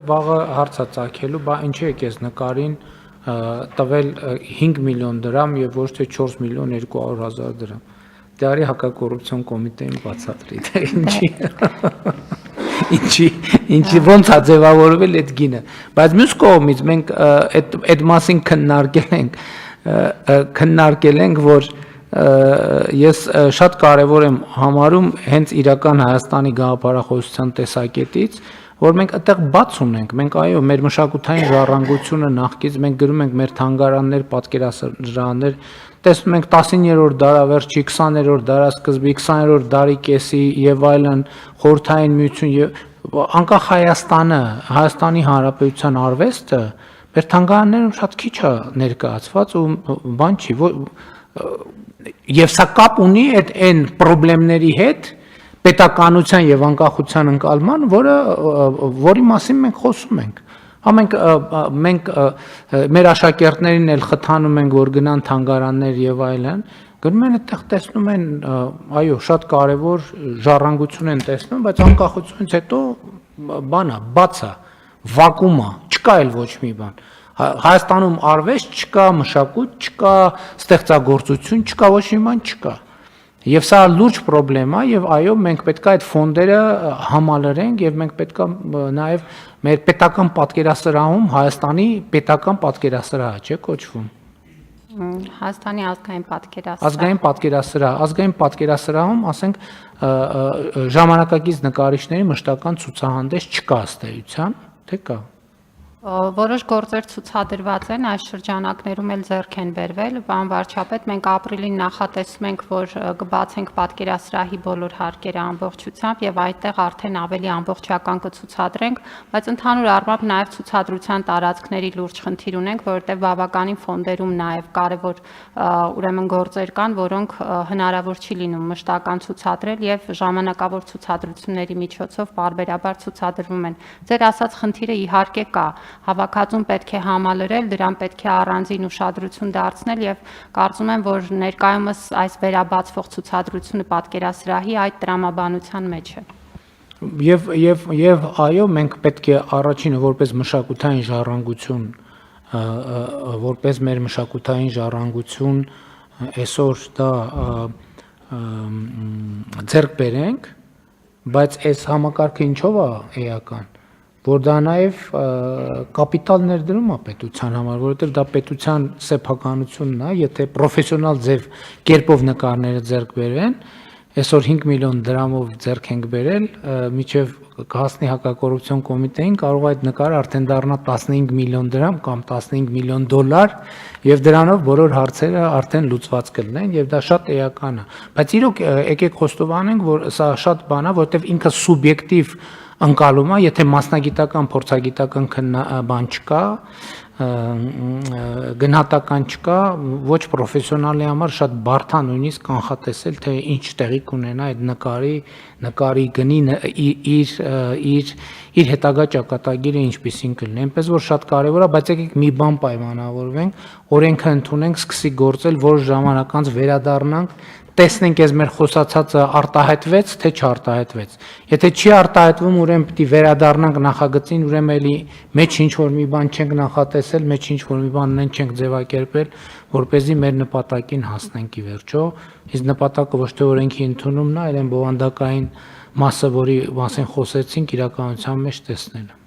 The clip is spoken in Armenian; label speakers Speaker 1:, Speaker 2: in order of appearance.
Speaker 1: վաղը հարց է ծագելու, բա ինչի եք ես նկարին տվել 5 միլիոն դրամ եւ ոչ թե 4 միլիոն 200,000 դրամ։ Դե արի հակակոռուպցիոն կոմիտեին բացատրի, թե ինչի ոնց է ձևավորվել այդ գինը։ Բայց մյուս կողմից մենք այդ մասին քննարկել ենք, որ ես շատ կարևոր եմ համարում հենց իրական Հայաստանի գաղափարախոսության տեսակետից, որ մենք այդտեղ բաց ունենք, մենք այո, մեր մշակութային ժառանգությունը նախքից մենք գրում ենք մեր թանգարաններ, պատկերասրահներ, տեսնում ենք 19-րդ դարավերջի, 20-րդ դարասկզբի, 20-րդ դարի կեսի եւ այլն խորհրդային միություն եւ անկախ Հայաստանը, Հայաստանի Հանրապետության արվեստը մեր թանգարաններում շատ քիչ է ներկայացված ու բան չի, եւ սա կապ ունի այն խնդիրների հետ պետականության եւ անկախության ընկալման, որի մասին մենք խոսում ենք։ Մենք մեր աշակերտներին էլ խթանում ենք, որ գնան թանգարաններ եւ այլն, գնում են այդտեղ տեսնում են, այո, շատ կարեւոր ժառանգություն են տեսնում, բայց անկախությունից հետո բանա, բաց է, վակուում է, չկա էլ ոչ մի բան։ Հայաստանում արվեստ չկա, մշակույթ չկա, ստեղծագործություն չկա, ոչ մի բան չկա։ Եվ սա լուրջ խնդրեմ է եւ այո մենք պետք է այդ ֆոնդերը համալրենք եւ մենք պետք է նաեւ մեր պետական պատկերասրահում Հայաստանի պետական պատկերասրահ չէ կոչվում
Speaker 2: Հայաստանի
Speaker 1: ազգային պատկերասրահում ասենք ժամանակակից նկարիչների մշտական ցուցահանդես չկա ըստ էության թե կա
Speaker 2: Որոշ գործեր ցուցադրված են այս շրջանակներում էլ ձեռք են բերվել, պարոն վարչապետ, մենք ապրիլին նախատեսում ենք, որ կբացենք պատկերասրահի բոլոր հարկերը ամբողջությամբ եւ այդտեղ արդեն ավելի ամբողջական կցուցադրենք, բայց ընդհանուր առմամբ նաեւ ցուցադրության տարածքների լուրջ խնդիր ունենք, որովհետեւ բավականին ֆոնդերում նաեւ կարեւոր ուրեմն գործեր կան, որոնք հնարավոր չի լինում մշտական ցուցադրել եւ ժամանակավոր ցուցադրությունների միջոցով պարբերաբար ցուցադրվում են։ Ձեր ասած խնդիրը իհարկե կա Հավաքածուն պետք է համալրել, դրան պետք է առանձին ուշադրություն դարձնել եւ կարծում եմ, որ ներկայումս այս վերաբացվող ցուցադրությունը պատկերասրահի այդ տրամաբանության մեջ է։
Speaker 1: Եվ այո, մենք պետք է առաջինը որպես մշակութային ժառանգություն, որպես մեր մշակութային ժառանգություն այսօր դա ձեռք բերենք, բայց այս համակարգը ինչով է էական որ դա նաև կապիտալ ներդրում է պետության համար, որովհետև դա պետության սեփականությունն է, եթե պրոֆեսիոնալ ձև կերպով նկարները ձեռք բերեն, այսօր 5 միլիոն դրամով ձեռք ենք բերել, մինչև կհասնի հակակոռուպցիոն կոմիտեին կարող այդ նկարը արդեն դառնա 15 միլիոն դրամ կամ 15 միլիոն դոլար եւ դրանով բոլոր հարցերը արդեն լուծված կլինեն եւ դա շատ էական է, բայց իրոք եկեք խոստովանենք, որ սա շատ բան է, որովհետև ինքը սուբյեկտիվ ընկալում է, եթե մասնագիտական, փորձագիտական բան չկա, գնահատական չկա, ոչ պրոֆեսիոնալի համար շատ բարդ է նույնիսկ կանխատեսել, թե ինչ տեղի կունենա այդ նկարի գնի իր հետագա ճակատագիրը ինչպիսին կլինի, այնպես որ շատ կարևոր է, բայց եկեք մի բան պայմանավորվենք, օրենքը ընդունենք, սկսի գործել, որ ժամանակ անց վերադառնանք տեսնենք ես մեր խոսացածը արտահայտվեց, թե չարտահայտվեց։ Եթե չի արտահայտվում, ուրեմն պիտի վերադառնանք նախագծին, ուրեմն էլի մեջ ինչ-որ մի բան չենք նախատեսել, մեջ ինչ-որ մի բան չենք ձևակերպել, որպեսզի մեր նպատակին հասնենք ի վերջո։ Իսկ նպատակը ոչ թե օրենքի ընդունումն է, այլ այն բովանդակային մասը, որի մասին խոսեցինք, իրականության մեջ տեսնելը։